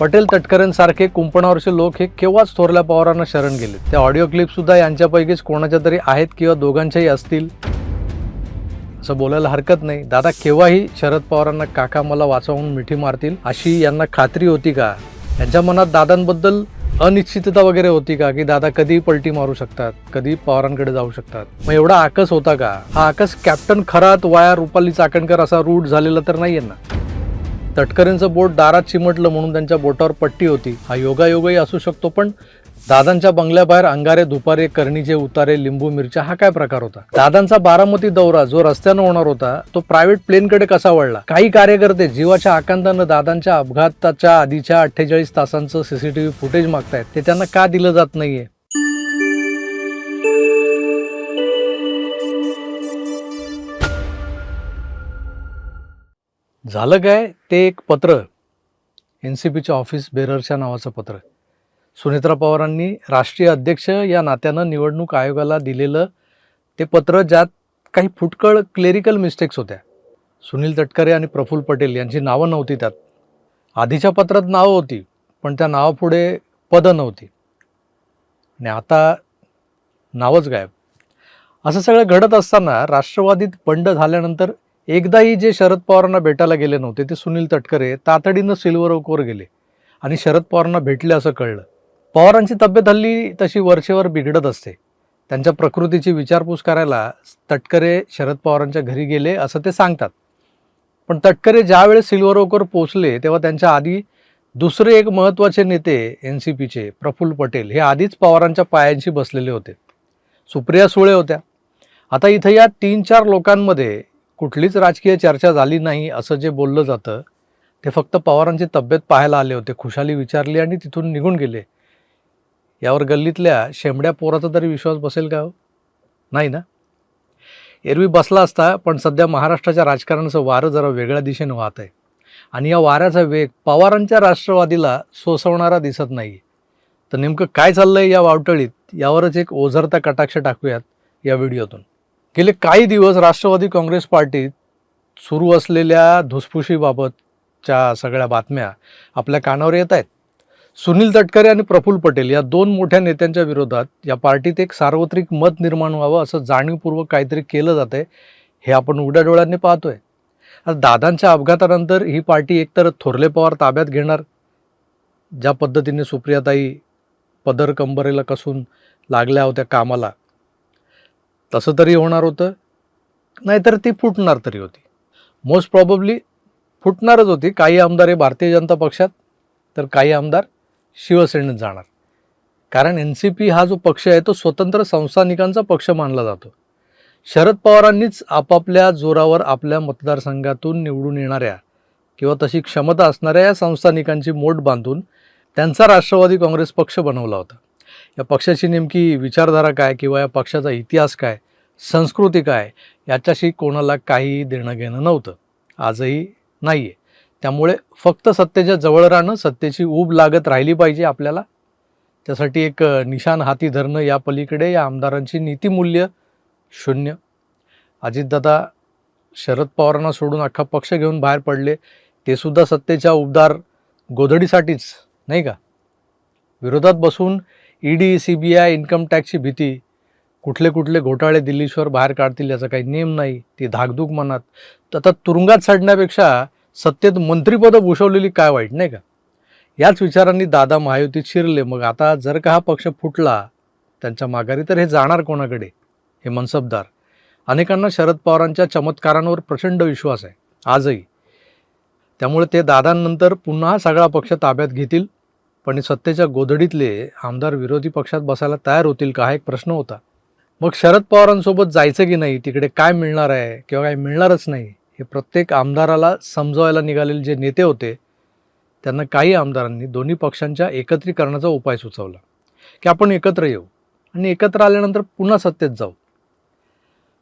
पटेल तटकरेंसारखे कुंपणावरचे लोक हे केव्हाच थोरल्या पवारांना शरण गेले. त्या ऑडिओ क्लिप सुद्धा यांच्यापैकीच कोणाच्या तरी आहेत किंवा दोघांच्याही असतील असं बोलायला हरकत नाही. दादा केव्हाही शरद पवारांना काका मला वाचवून मिठी मारतील अशी यांना खात्री होती का? यांच्या मनात दादांबद्दल अनिश्चितता वगैरे होती का, की दादा कधी पलटी मारू शकतात, कधी पवारांकडे जाऊ शकतात? मग एवढा आकस होता का? हा आकस कॅप्टन खरात वाया रुपाली चाकणकर असा रूट झालेला तर नाहीये ना. तटकरेंचं बोट दारात चिमटलं म्हणून त्यांच्या बोटावर पट्टी होती, हा योगायोगही असू शकतो. पण दादांच्या बंगल्याबाहेर अंगारे दुपारे करणीचे उतारे लिंबू मिरच्या हा काय प्रकार होता? दादांचा बारामती दौरा जो रस्त्यानं होणार होता तो प्रायव्हेट प्लेनकडे कसा वळला? काही कार्यकर्ते जीवाच्या आकांतानं दादांच्या अपघाताच्या आधीच्या 48 तासांचं सीसीटीव्ही फुटेज मागतायत, ते त्यांना का दिलं जात नाहीये? झालं काय, ते एक पत्र, NCPच्या ऑफिस बेररच्या नावाचं पत्र, सुनेत्रा पवारांनी राष्ट्रीय अध्यक्ष या नात्यानं निवडणूक आयोगाला दिलेलं ते पत्र, ज्यात काही फुटकळ क्लेरिकल मिस्टेक्स होत्या. सुनील तटकरे आणि प्रफुल्ल पटेल यांची नावं नव्हती त्यात. आधीच्या पत्रात नावं होती पण त्या नावापुढे पदं नव्हती आणि आता नावच गायब. असं सगळं घडत असताना राष्ट्रवादीत बंड झाल्यानंतर एकदाही जे शरद पवारांना भेटायला गेले नव्हते ते सुनील तटकरे तातडीनं सिल्वर ओकवर गेले आणि शरद पवारांना भेटले असं कळलं. पवारांची तब्येत हल्ली तशी वरचेवर बिघडत असते. त्यांच्या प्रकृतीची विचारपूस करायला तटकरे शरद पवारांच्या घरी गेले असं ते सांगतात. पण तटकरे ज्यावेळेस सिल्वर ओकवर पोचले तेव्हा त्यांच्या आधी दुसरे एक महत्त्वाचे नेते NCPचे प्रफुल्ल पटेल हे आधीच पवारांच्या पायांशी बसलेले होते. सुप्रिया सुळे होत्या. आता इथं या 3-4 लोकांमध्ये कुठलीच राजकीय चर्चा झाली नाही असं जे बोललं जातं ते फक्त पवारांची तब्येत पाहायला आले होते, खुशाली विचारली आणि तिथून निघून गेले. यावर गल्लीतल्या शेंबड्या पोराचा तरी विश्वास बसेल का? नाही ना. एरवी बसला असता, पण सध्या महाराष्ट्राच्या राजकारणाचं वारं जरा वेगळ्या दिशेने वाहत आहे आणि या वाऱ्याचा वेग पवारांच्या राष्ट्रवादीला सोसवणारा दिसत नाही. तर नेमकं काय चाललंय या वावटळीत, यावरच एक ओझरता कटाक्ष टाकूयात या व्हिडिओतून. गेले काही दिवस राष्ट्रवादी काँग्रेस पार्टीत सुरू असलेल्या धुसफुशीबाबतच्या सगळ्या बातम्या आपल्या कानावर येत आहेत. सुनील तटकरे आणि प्रफुल्ल पटेल या 2 मोठ्या नेत्यांच्या विरोधात या पार्टीत एक सार्वत्रिक मत निर्माण व्हावं असं जाणीवपूर्वक काहीतरी केलं जात आहे, हे आपण उघड्या डोळ्यांनी पाहतोय. आता दादांच्या अपघातानंतर ही पार्टी एकतर थोरले पवार ताब्यात घेणार, ज्या पद्धतीने सुप्रियाताई पदर कंबरेला कसून लागल्या होत्या कामाला, तसं तरी होणार होतं, नाहीतर ती फुटणार तरी होती. मोस्ट प्रॉबेबली फुटणारच होती. काही आमदार हे भारतीय जनता पक्षात तर काही आमदार शिवसेनेत जाणार. कारण NCP हा जो पक्ष आहे तो स्वतंत्र संस्थानिकांचा पक्ष मानला जातो. शरद पवारांनीच आपापल्या जोरावर आपल्या मतदारसंघातून निवडून येणाऱ्या किंवा तशी क्षमता असणाऱ्या या संस्थानिकांची मोठ बांधून त्यांचा राष्ट्रवादी काँग्रेस पक्ष बनवला होता. या पक्षाची नेमकी विचारधारा काय किंवा या पक्षाचा इतिहास काय, संस्कृती काय, याच्याशी कोणाला काही देणं घेणं नव्हतं, आजही नाही आहे. त्यामुळे फक्त सत्तेच्या जवळ राहणं, सत्तेची ऊब लागत राहिली पाहिजे आपल्याला, त्यासाठी एक निशाण हाती धरणं, या पलीकडे या आमदारांची नीतिमूल्य शून्य. अजितदादा शरद पवारांना सोडून अख्खा पक्ष घेऊन बाहेर पडले, ते सुद्धा सत्तेच्या उबदार गोधडीसाठीच, नाही का? विरोधात बसून ED, CBI, इन्कम टॅक्सची भीती, कुठले घोटाळे दिल्लीश्वर बाहेर काढतील याचा काही नेम नाही, ती धाकधूक मनात. तर आता तुरुंगात सडण्यापेक्षा सत्तेत मंत्रिपदं भूषवलेली काय वाईट, नाही का? याच विचारांनी दादा महायुतीत शिरले. मग आता जर का हा पक्ष फुटला त्यांच्या माघारी, तर हे जाणार कोणाकडे? हे मनसबदार. अनेकांना शरद पवारांच्या चमत्कारांवर प्रचंड विश्वास आहे आजही. त्यामुळे ते दादांनंतर पुन्हा सगळा पक्ष ताब्यात घेतील. पण सत्तेच्या गोधडीतले आमदार विरोधी पक्षात बसायला तयार होतील का, हा एक प्रश्न होता. मग शरद पवारांसोबत जायचं की नाही, तिकडे काय मिळणार आहे किंवा काय मिळणारच नाही, हे प्रत्येक आमदाराला समजवायला निघालेले जे नेते होते त्यांना काही आमदारांनी दोन्ही पक्षांच्या एकत्रीकरणाचा उपाय सुचवला, की आपण एकत्र येऊ आणि एकत्र आल्यानंतर पुन्हा सत्तेत जाऊ.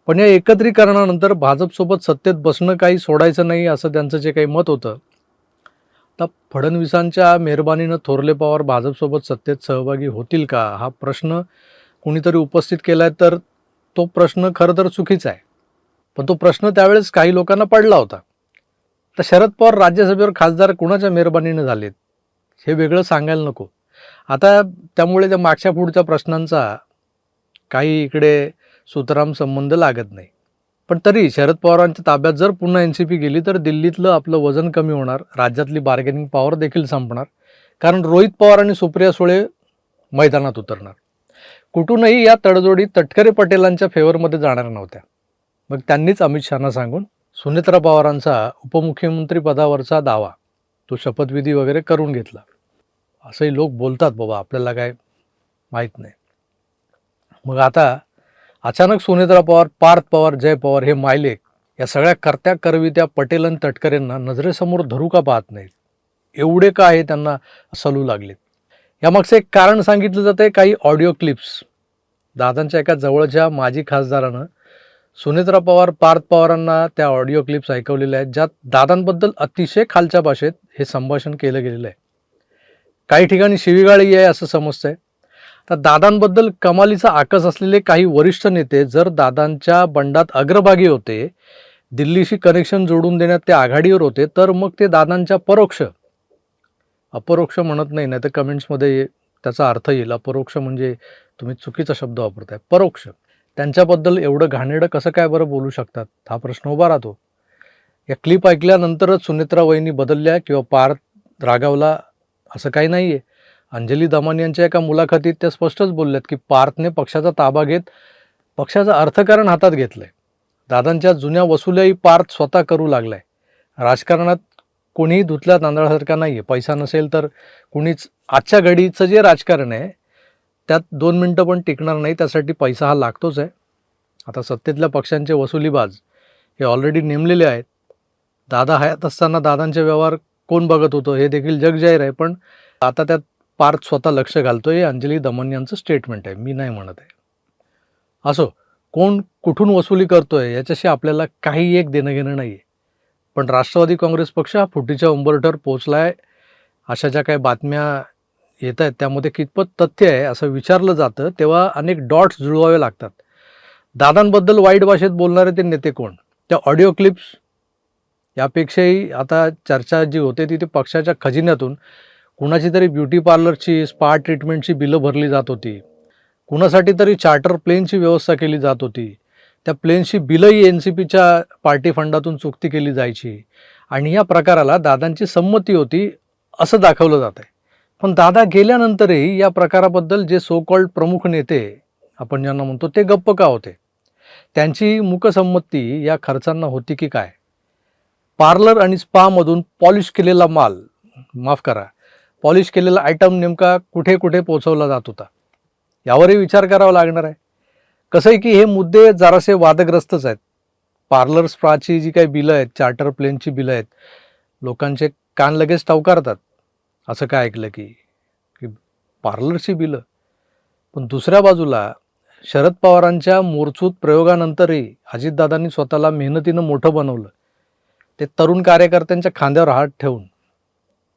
पण या एकत्रीकरणानंतर भाजपसोबत सत्तेत बसणं काही सोडायचं नाही असं त्यांचं जे काही मत होतं. आता फडणवीसांच्या मेहरबानीनं थोरले पवार भाजपसोबत सत्तेत सहभागी होतील का, हा प्रश्न कोणीतरी उपस्थित केला आहे. तर तो प्रश्न खरं तर चुकीचा आहे, पण तो प्रश्न त्यावेळेस काही लोकांना पडला होता. तर शरद पवार राज्यसभेवर खासदार कुणाच्या मेहरबानीने झालेत? हे वेगळं सांगायला नको. आता त्यामुळे त्या मागच्या पुढच्या प्रश्नांचा काही इकडे सुतराम संबंध लागत नाही. पण तरी शरद पवारांच्या ताब्यात जर पुन्हा NCP गेली तर दिल्लीतलं आपलं वजन कमी होणार, राज्यातली बार्गेनिंग पॉवर देखील संपणार. कारण रोहित पवार आणि सुप्रिया सुळे मैदानात उतरणार. कुठूनही या तडजोडी तटकरे पटेलांच्या फेवरमध्ये जाणार नव्हत्या. मग त्यांनीच अमित शहाना सांगून सुनेत्रा पवारांचा उपमुख्यमंत्री पदावरचा दावा तो शपथविधी वगैरे करून घेतला. असंही लोक बोलतात बाबा, आपल्याला काय माहीत नाही. मग आता अचानक सुनेत्रा पवार, पार्थ पवार, जय पवार हे मायलेक या सगळ्या कर्त्या करवित्या पटेल आणि तटकरेंना नजरेसमोर धरू का पाहत नाहीत? एवढे का आहे त्यांना सलू लागलेत? यामागचं एक कारण सांगितलं जातं, काही ऑडिओ क्लिप्स. दादांच्या एका जवळच्या माजी खासदारानं सुनेत्रा पवार, पार्थ पवारांना त्या ऑडिओ क्लिप्स ऐकवलेल्या आहेत, ज्यात दादांबद्दल अतिशय खालच्या भाषेत हे संभाषण केलं गेलेलं आहे. काही ठिकाणी शिवीगाळी आहे असं समजतंय. तर दादांबद्दल कमालीचा आकस असलेले काही वरिष्ठ नेते जर दादांच्या बंडात अग्रभागी होते, दिल्लीशी कनेक्शन जोडून देण्यात ते आघाडीवर होते, तर मग ते दादांच्या परोक्ष, अपरोक्ष म्हणत नाही, नाही तर कमेंट्समध्ये त्याचा अर्थ येईल. अपरोक्ष म्हणजे तुम्ही चुकीचा शब्द वापरताय. परोक्ष त्यांच्याबद्दल एवढं घाणेरडं कसं काय बरं बोलू शकतात, हा प्रश्न उभा राहतो. या क्लिप ऐकल्यानंतरच सुनेत्रा वहिनी बदलल्या किंवा पार्थ रागावला असं काही नाही आहे. अंजली दमन यांच्या एका मुलाखतीत त्या स्पष्टच बोलल्यात की पार्थने पक्षाचा ताबा घेत पक्षाचं अर्थकारण हातात घेतलंय. दादांच्या जुन्या वसुल्याही पार्थ स्वतः करू लागलाय. राजकारणात कोणीही धुतल्या तांदळासारखा नाही आहे. पैसा नसेल तर कुणीच, आजच्या घडीचं जे राजकारण आहे त्यात 2 मिनटं पण टिकणार नाही. त्यासाठी पैसा हा लागतोच आहे. आता सत्तेतल्या पक्षांचे वसुलीबाज हे ऑलरेडी नेमलेले आहेत. दादा हयात असताना दादांचे व्यवहार कोण बघत होतं हे देखील जगजाहीर आहे. पण आता त्यात पार्थ स्वतः लक्ष घालतोय, हे अंजली दमन यांचं स्टेटमेंट आहे, मी नाही म्हणत आहे. असो, कोण कुठून वसुली करतोय याच्याशी आपल्याला काही एक देणं घेणं नाही आहे. पण राष्ट्रवादी काँग्रेस पक्ष हा फुटीच्या उंबरठ्यावर पोहोचलाय अशा ज्या काही बातम्या येत आहेत त्यामध्ये कितपत तथ्य आहे असं विचारलं जातं तेव्हा अनेक डॉट्स जुळवावे लागतात. दादांबद्दल वाईट भाषेत बोलणारे ते नेते कोण? त्या ऑडिओ क्लिप्स यापेक्षाही आता चर्चा जी होते ती पक्षाच्या खजिन्यातून कुणाची तरी ब्युटी पार्लरची, स्पा ट्रीटमेंटची बिलं भरली जात होती. कुणासाठी तरी चार्टर प्लेनची व्यवस्था केली जात होती. त्या प्लेनची बिलंही NCPच्या पार्टी फंडातून चुकती केली जायची आणि या प्रकाराला दादांची संमती होती असं दाखवलं जात आहे. पण दादा गेल्यानंतरही या प्रकाराबद्दल जे सो कॉल्ड प्रमुख नेते आपण ज्यांना म्हणतो ते गप्प का होते? त्यांची मूकसंमती या खर्चांना होती की काय? पार्लर आणि स्पामधून पॉलिश केलेला माल, माफ करा, पॉलिश केलेला आयटम नेमका कुठे कुठे पोहोचवला जात होता यावरही विचार करावा लागणार आहे. कसं आहे की हे मुद्दे जरासे वादग्रस्तच आहेत. पार्लर स्पाची जी काही बिलं आहेत, चार्टर प्लेनची बिलं आहेत, लोकांचे कान लगेच टवकारतात. असं काय ऐकलं की पार्लरची बिलं. पण दुसऱ्या बाजूला शरद पवारांच्या मोरचूत प्रयोगानंतरही अजितदादांनी स्वतःला मेहनतीनं मोठं बनवलं. ते तरुण कार्यकर्त्यांच्या खांद्यावर हात ठेवून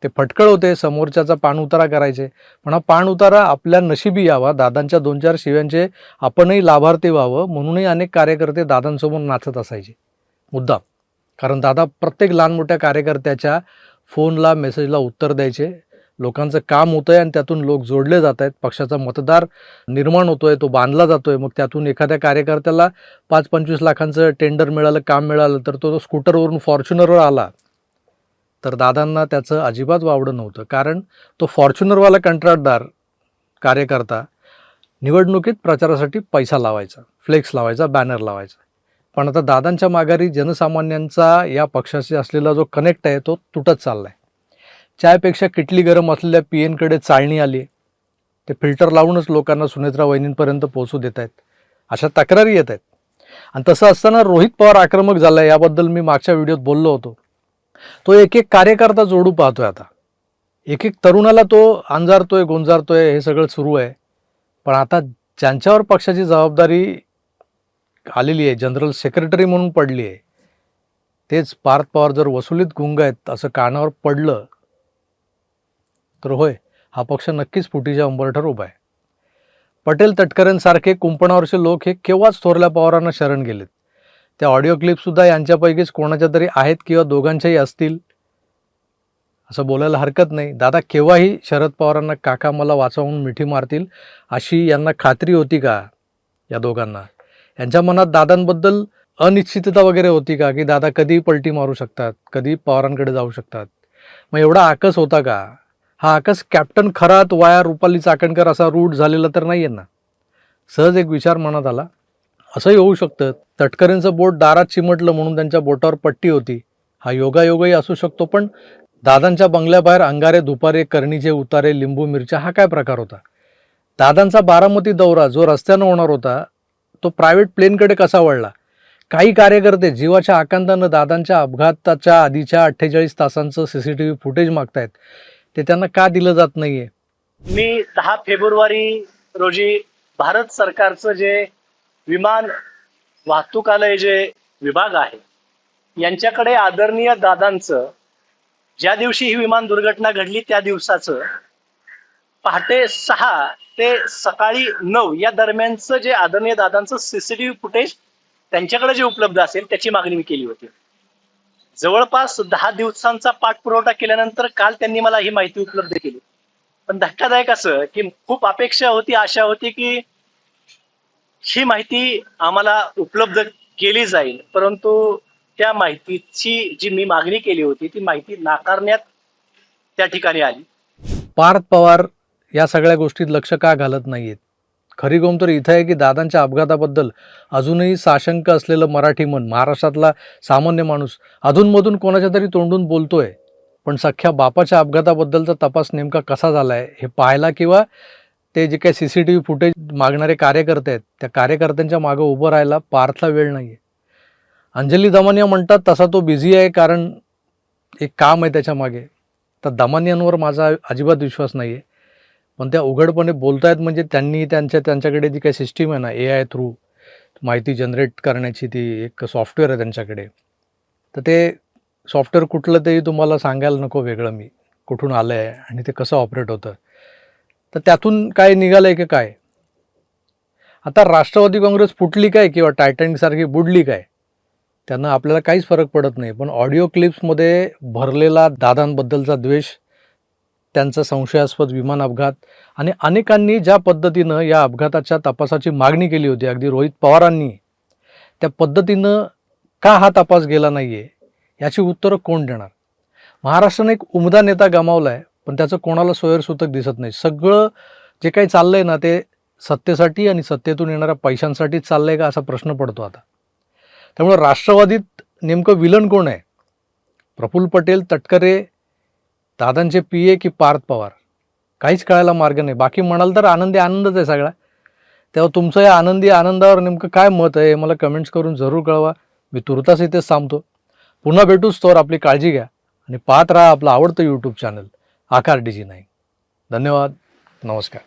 ते फटकळ होते, समोरच्याचा पाणउतारा करायचे. पण हा पाणउतारा आपल्या नशिबी यावा, दादांच्या 2-4 शिव्यांचे आपणही लाभार्थी व्हावं म्हणूनही अनेक कार्यकर्ते दादांसमोर नाचत असायचे मुद्दाम. कारण दादा प्रत्येक लहान मोठ्या कार्यकर्त्याच्या फोनला, मेसेजला उत्तर द्यायचे. लोकांचं काम होतंय आणि त्यातून लोक जोडले जात आहेत. पक्षाचा मतदार निर्माण होतोय, तो बांधला जातोय. मग त्यातून एखाद्या कार्यकर्त्याला 5-25 लाखांचं टेंडर मिळालं, काम मिळालं, तर तो स्कूटरवरून फॉर्च्युनरवर आला तर दादांना त्याचं अजिबात वावडं नव्हतं. कारण तो फॉर्च्युनरवाला कंत्राटदार कार्यकर्ता निवडणुकीत प्रचारासाठी पैसा लावायचा, फ्लेक्स लावायचा, बॅनर लावायचा. पण आता दादांच्या माघारी जनसामान्यांचा या पक्षाशी असलेला जो कनेक्ट आहे तो तुटत चालला आहे. चायपेक्षा किटली गरम असलेल्या PNकडे चाळणी आली आहे. ते फिल्टर लावूनच लोकांना सुनेत्रा वहिनींपर्यंत पोहोचू देत आहेत, अशा तक्रारी येत आहेत. आणि तसं असताना रोहित पवार आक्रमक झाला आहे, याबद्दल मी मागच्या व्हिडिओत बोललो होतो. तो एक एक कार्यकर्ता जोडू पाहतोय. आता एक एक तरुणाला तो अंजारतोय, गोंजारतोय, हे सगळं सुरू आहे. पण आता ज्यांच्यावर पक्षाची जबाबदारी आलेली आहे, जनरल सेक्रेटरी म्हणून पडली आहे, तेच पार्थ पवार जर वसुलीत गुंग आहेत असं कानावर पडलं तर होय, हा पक्ष नक्कीच फुटीच्या उंबरठ्यावर उभा आहे. पटेल तटकरेंसारखे कुंपणावरचे लोक हे केव्हाच थोरल्या पवारांना शरण गेलेत. त्या ऑडिओ क्लिपसुद्धा यांच्यापैकीच कोणाच्या तरी आहेत किंवा दोघांच्याही असतील. असं बोलायला हरकत नाही. दादा केव्हाही शरद पवारांना काका मला वाचवून मिठी मारतील अशी यांना खात्री होती का या दोघांना? यांच्या मनात दादांबद्दल अनिश्चितता वगैरे होती का, की दादा कधीही पलटी मारू शकतात, कधी पवारांकडे जाऊ शकतात? मग एवढा आकस होता का? हा आकस कॅप्टन खरात वाया रुपाली चाकणकर असा रूट झालेला तर नाही आहे ना. सहज एक विचार मनात आला, असंही होऊ शकतं. तटकरेंचं बोट दारात चिमटलं म्हणून त्यांच्या बोटावर पट्टी होती. हा योगायोगही असू शकतो. पण दादांच्या बंगल्याबाहेर अंगारे दुपारे करणीचे उतारे लिंबू मिरच्या हा काय प्रकार होता? दादांचा बारामती दौरा जो रस्त्यानं होणार होता तो प्रायव्हेट प्लेनकडे कसा वळला? काही कार्यकर्ते जीवाच्या आकांतानं दादांच्या अपघाताच्या आधीच्या 48 तासांचं CCTV फुटेज मागतायत. ते त्यांना का दिलं जात नाहीये? मी 10 फेब्रुवारी रोजी भारत सरकारचं जे विमान वाहतूकालय जे विभाग आहे यांच्याकडे आदरणीय दादांचं ज्या दिवशी ही विमान दुर्घटना घडली त्या दिवसाचं पहाटे 6 ते सकाळी 9 या दरम्यानचं जे आदरणीय दादांचं CCTV फुटेज त्यांच्याकडे जे उपलब्ध असेल त्याची मागणी मी केली होती. जवळपास 10 दिवसांचा पाठपुरवठा केल्यानंतर काल त्यांनी मला ही माहिती उपलब्ध केली. पण धक्कादायक असं की खूप अपेक्षा होती, आशा होती की ही माहिती आम्हाला उपलब्ध केली जाईल, परंतु त्या माहितीची जी मी मागणी केली होती ती माहिती नाकारण्यात त्या ठिकाणी आली. पार्थ पवार या सगळ्या गोष्टीत लक्ष का घालत नाहीयेत? खरी गोम तर इथं आहे की दादांच्या अपघाताबद्दल अजूनही साशंक असलेलं मराठी मन, महाराष्ट्रातला सामान्य माणूस अधूनमधून कोणाच्या तरी तोंडून बोलतोय. पण सख्या बापाच्या अपघाताबद्दलचा तपास नेमका कसा झालाय हे पाहायला किंवा ते जे काही CCTV फुटेज मागणारे कार्यकर्ते आहेत त्या कार्यकर्त्यांच्या मागं उभं राहायला पार्थला वेळ नाहीये. अंजली दमानिया म्हणतात तसा तो बिझी आहे, कारण एक काम आहे त्याच्या मागे. तर दमानियांवर माझा अजिबात विश्वास नाहीये. पण त्या उघडपणे बोलतायत म्हणजे त्यांनी त्यांच्याकडे जी काही सिस्टीम आहे ना, AI थ्रू माहिती जनरेट करण्याची ती एक सॉफ्टवेअर आहे त्यांच्याकडे. तर ते सॉफ्टवेअर कुठलं तेही तुम्हाला सांगायला नको वेगळं मी, कुठून आलं आहे आणि ते कसं ऑपरेट होतं. तर त्यातून काय निघालं आहे की काय? आता राष्ट्रवादी काँग्रेस फुटली काय किंवा टायटॅनिकसारखी बुडली काय? त्यांना आपल्याला काहीच फरक पडत नाही. पण ऑडिओ क्लिप्समध्ये भरलेला दादांबद्दलचा द्वेष, त्यांचा संशयास्पद विमान अपघात आणि अनेकांनी ज्या पद्धतीनं या अपघाताच्या तपासाची मागणी केली होती, अगदी रोहित पवारांनी, त्या पद्धतीनं का हा तपास गेला नाहीये याची उत्तरं कोण देणार? महाराष्ट्राने एक उमदा नेता गमावला आहे, पण त्याचं कोणाला सोयरसूतक दिसत नाही. सगळं जे काही चाललंय ना ते सत्तेसाठी आणि सत्तेतून येणाऱ्या पैशांसाठीच चाललंय का असा प्रश्न पडतो आता. त्यामुळे राष्ट्रवादीत नेमकं विलन कोण आहे? प्रफुल्ल पटेल, तटकरे, दादांचे PA की पार्थ पवार? काहीच कळायला मार्ग नाही. बाकी म्हणाल तर आनंदी आनंदच आहे सगळा. तेव्हा तुमचं या आनंदी आनंदावर नेमकं काय मत आहे मला कमेंट्स करून जरूर कळवा. मी तुर्तास इथेच थांबतो. पुन्हा भेटूच, तोवर आपली काळजी घ्या आणि पाहत राहा आपलं आवडतं YouTube चॅनल आकार DG9. धन्यवाद. नमस्कार.